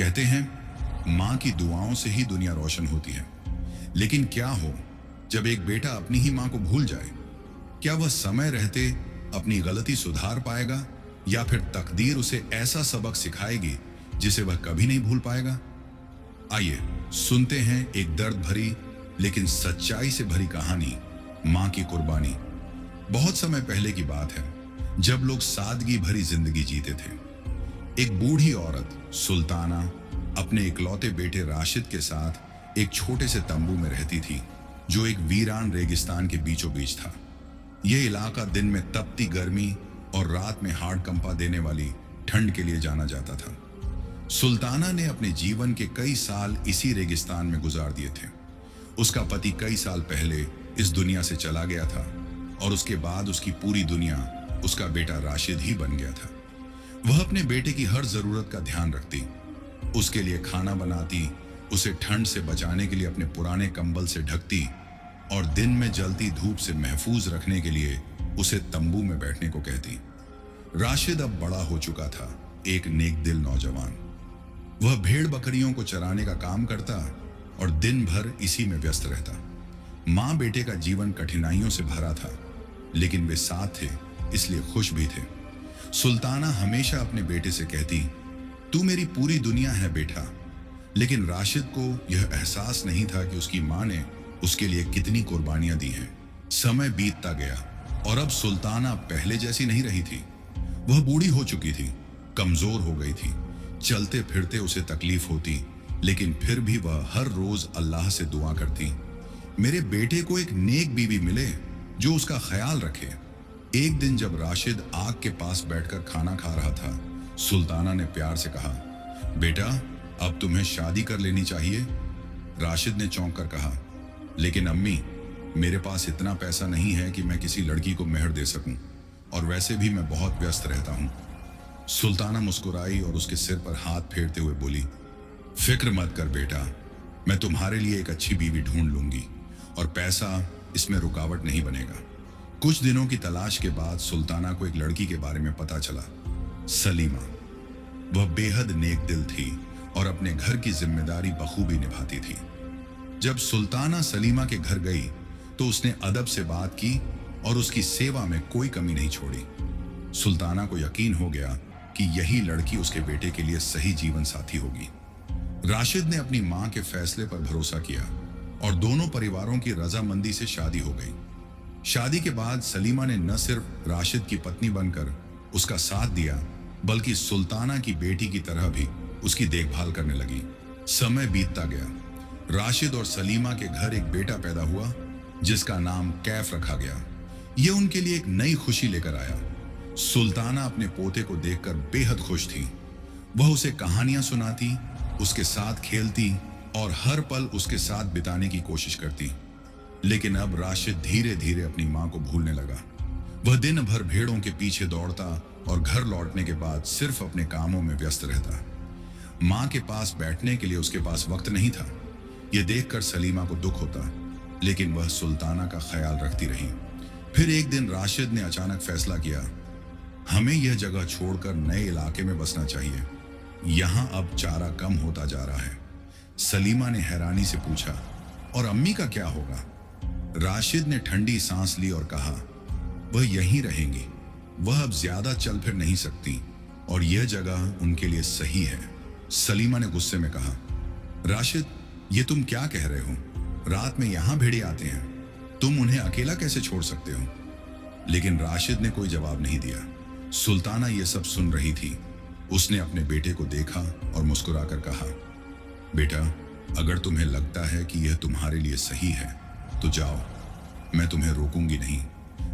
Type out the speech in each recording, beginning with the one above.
कहते हैं माँ की दुआओं से ही दुनिया रोशन होती है। लेकिन क्या हो जब एक बेटा अपनी ही माँ को भूल जाए? क्या वह समय रहते अपनी गलती सुधार पाएगा या फिर तकदीर उसे ऐसा सबक सिखाएगी जिसे वह कभी नहीं भूल पाएगा? आइए सुनते हैं एक दर्द भरी लेकिन सच्चाई से भरी कहानी, माँ की कुर्बानी। बहुत समय पहले की बात है, जब लोग सादगी भरी जिंदगी जीते थे। एक बूढ़ी औरत सुल्ताना अपने इकलौते बेटे राशिद के साथ एक छोटे से तंबू में रहती थी, जो एक वीरान रेगिस्तान के बीचों बीच था। यह इलाका दिन में तपती गर्मी और रात में हाड़ कंपा देने वाली ठंड के लिए जाना जाता था। सुल्ताना ने अपने जीवन के कई साल इसी रेगिस्तान में गुजार दिए थे। उसका पति कई साल पहले इस दुनिया से चला गया था और उसके बाद उसकी पूरी दुनिया उसका बेटा राशिद ही बन गया था। वह अपने बेटे की हर जरूरत का ध्यान रखती, उसके लिए खाना बनाती, उसे ठंड से बचाने के लिए अपने पुराने कंबल से ढकती और दिन में जलती धूप से महफूज रखने के लिए उसे तंबू में बैठने को कहती। राशिद अब बड़ा हो चुका था, एक नेक दिल नौजवान। वह भेड़ बकरियों को चराने का काम करता और दिन भर इसी में व्यस्त रहता। माँ बेटे का जीवन कठिनाइयों से भरा था, लेकिन वे साथ थे, इसलिए खुश भी थे। सुल्ताना हमेशा अपने बेटे से कहती, तू मेरी पूरी दुनिया है बेटा। लेकिन राशिद को यह एहसास नहीं था कि उसकी माँ ने उसके लिए कितनी कुर्बानियां दी हैं। समय बीतता गया और अब सुल्ताना पहले जैसी नहीं रही थी। वह बूढ़ी हो चुकी थी, कमजोर हो गई थी। चलते फिरते उसे तकलीफ होती, लेकिन फिर भी वह हर रोज अल्लाह से दुआ करती, मेरे बेटे को एक नेक बीवी मिले जो उसका ख्याल रखे। एक दिन जब राशिद आग के पास बैठकर खाना खा रहा था, सुल्ताना ने प्यार से कहा, बेटा अब तुम्हें शादी कर लेनी चाहिए। राशिद ने चौंक कर कहा, लेकिन अम्मी, मेरे पास इतना पैसा नहीं है कि मैं किसी लड़की को मेहर दे सकूं, और वैसे भी मैं बहुत व्यस्त रहता हूं। सुल्ताना मुस्कुराई और उसके सिर पर हाथ फेरते हुए बोली, फिक्र मत कर बेटा, मैं तुम्हारे लिए एक अच्छी बीवी ढूंढ लूंगी और पैसा इसमें रुकावट नहीं बनेगा। कुछ दिनों की तलाश के बाद सुल्ताना को एक लड़की के बारे में पता चला, सलीमा। वह बेहद नेक दिल थी और अपने घर की जिम्मेदारी बखूबी निभाती थी। जब सुल्ताना सलीमा के घर गई तो उसने अदब से बात की और उसकी सेवा में कोई कमी नहीं छोड़ी। सुल्ताना को यकीन हो गया कि यही लड़की उसके बेटे के लिए सही जीवन साथी होगी। राशिद ने अपनी मां के फैसले पर भरोसा किया और दोनों परिवारों की रजामंदी से शादी हो गई। शादी के बाद सलीमा ने न सिर्फ राशिद की पत्नी बनकर उसका साथ दिया, बल्कि सुल्ताना की बेटी की तरह भी उसकी देखभाल करने लगी। समय बीतता गया। राशिद और सलीमा के घर एक बेटा पैदा हुआ जिसका नाम कैफ रखा गया। यह उनके लिए एक नई खुशी लेकर आया। सुल्ताना अपने पोते को देखकर बेहद खुश थी। वह उसे कहानियां सुनाती, उसके साथ खेलती और हर पल उसके साथ बिताने की कोशिश करती। लेकिन अब राशिद धीरे धीरे अपनी मां को भूलने लगा। वह दिन भर भेड़ों के पीछे दौड़ता और घर लौटने के बाद सिर्फ अपने कामों में व्यस्त रहता। मां के पास बैठने के लिए उसके पास वक्त नहीं था। यह देखकर सलीमा को दुख होता, लेकिन वह सुल्ताना का ख्याल रखती रही। फिर एक दिन राशिद ने अचानक फैसला किया, हमें यह जगह छोड़कर नए इलाके में बसना चाहिए। यहां अब चारा कम होता जा रहा है। सलीमा ने हैरानी से पूछा, और अम्मी का क्या होगा? राशिद ने ठंडी सांस ली और कहा, वह यहीं रहेंगी। वह अब ज्यादा चल फिर नहीं सकती और यह जगह उनके लिए सही है। सलीमा ने गुस्से में कहा, राशिद, ये तुम क्या कह रहे हो? रात में यहां भेड़िए आते हैं, तुम उन्हें अकेला कैसे छोड़ सकते हो? लेकिन राशिद ने कोई जवाब नहीं दिया। सुल्ताना यह सब सुन रही थी। उसने अपने बेटे को देखा और मुस्कुराकर कहा, बेटा, अगर तुम्हें लगता है कि यह तुम्हारे लिए सही है तो जाओ, मैं तुम्हें रोकूंगी नहीं।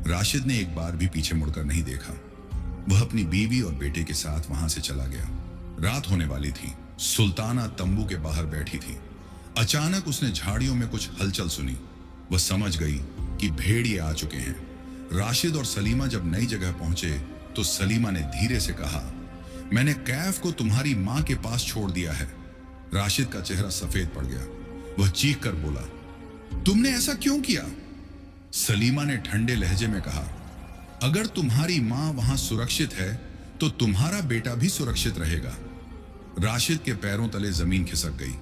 राशिद ने एक बार भी पीछे मुड़कर नहीं देखा। वह अपनी बीवी और बेटे के साथ वहां से चला गया। रात होने वाली थी। सुल्ताना तंबू के बाहर बैठी थी। अचानक उसने झाड़ियों में कुछ हलचल सुनी। वह समझ गई कि भेड़िए आ चुके हैं। राशिद और सलीमा जब नई जगह पहुंचे तो सलीमा ने धीरे से कहा, मैंने कैफ को तुम्हारी मां के पास छोड़ दिया है। राशिद का चेहरा सफेद पड़ गया। वह चीख कर बोला, तुमने ऐसा क्यों किया? सलीमा ने ठंडे लहजे में कहा, अगर तुम्हारी मां वहां सुरक्षित है तो तुम्हारा बेटा भी सुरक्षित रहेगा। राशिद के पैरों तले जमीन खिसक गई।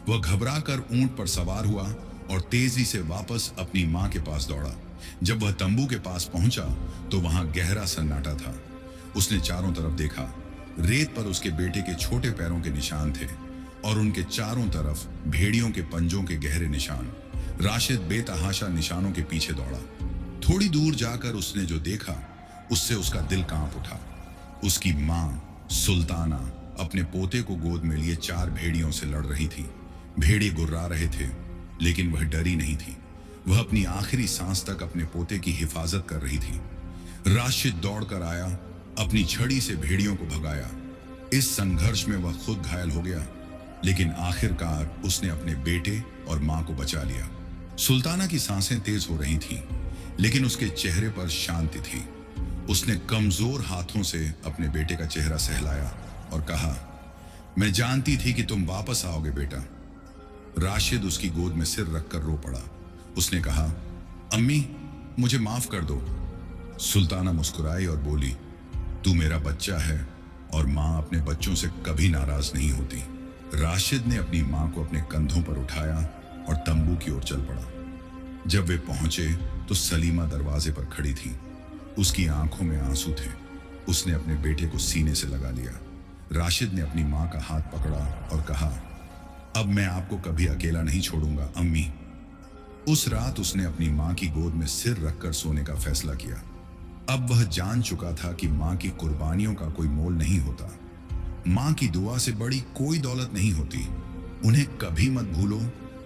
वह घबराकर ऊंट पर सवार हुआ और तेजी से वापस अपनी मां के पास दौड़ा। जब वह तंबू के पास पहुंचा तो वहां गहरा सन्नाटा था। उसने चारों तरफ देखा। रेत पर उसके बेटे के छोटे पैरों के निशान थे और उनके चारों तरफ भेड़ियों के पंजों के गहरे निशान। राशिद बेतहाशा निशानों के पीछे दौड़ा। थोड़ी दूर जाकर उसने जो देखा उससे उसका दिल कांप उठा। उसकी मां सुल्ताना अपने पोते को गोद में लिए 4 भेड़ियों से लड़ रही थी। भेड़िए गुर्रा रहे थे लेकिन वह डरी नहीं थी। वह अपनी आखिरी सांस तक अपने पोते की हिफाजत कर रही थी। राशिद दौड़कर आया, अपनी छड़ी से भेड़ियों को भगाया। इस संघर्ष में वह खुद घायल हो गया लेकिन आखिरकार उसने अपने बेटे और मां को बचा लिया। सुल्ताना की सांसें तेज हो रही थीं लेकिन उसके चेहरे पर शांति थी। उसने कमजोर हाथों से अपने बेटे का चेहरा सहलाया और कहा, मैं जानती थी कि तुम वापस आओगे बेटा। राशिद उसकी गोद में सिर रखकर रो पड़ा। उसने कहा, अम्मी मुझे माफ कर दो। सुल्ताना मुस्कुराई और बोली, तू मेरा बच्चा है और मां अपने बच्चों से कभी नाराज नहीं होती। राशिद ने अपनी मां को अपने कंधों पर उठाया और तंबू की ओर चल पड़ा। जब वे पहुंचे तो सलीमा दरवाजे पर खड़ी थी। उसकी आंखों में आंसू थे। उसने अपने बेटे को सीने से लगा लिया। राशिद ने अपनी मां का हाथ पकड़ा और कहा, अब मैं आपको कभी अकेला नहीं छोड़ूंगा अम्मी। उस रात उसने अपनी मां की गोद में सिर रखकर सोने का फैसला किया। अब वह जान चुका था कि मां की कुर्बानियों का कोई मोल नहीं होता। मां की दुआ से बड़ी कोई दौलत नहीं होती। उन्हें कभी मत भूलो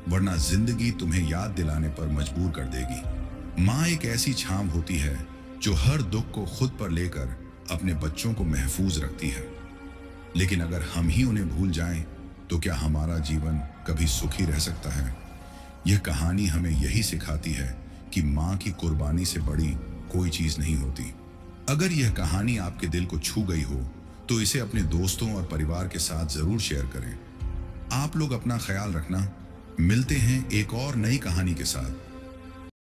वरना जिंदगी तुम्हें याद दिलाने पर मजबूर कर देगी। मां एक ऐसी छांव होती है जो हर दुख को खुद पर लेकर अपने बच्चों को महफूज रखती है। लेकिन अगर हम ही उन्हें भूल जाएं तो क्या हमारा जीवन कभी सुखी रह सकता है? यह कहानी हमें यही सिखाती है कि मां की कुर्बानी से बड़ी कोई चीज नहीं होती। अगर यह कहानी आपके दिल को छू गई हो तो इसे अपने दोस्तों और परिवार के साथ जरूर शेयर करें। आप लोग अपना ख्याल रखना। मिलते हैं एक और नई कहानी के साथ।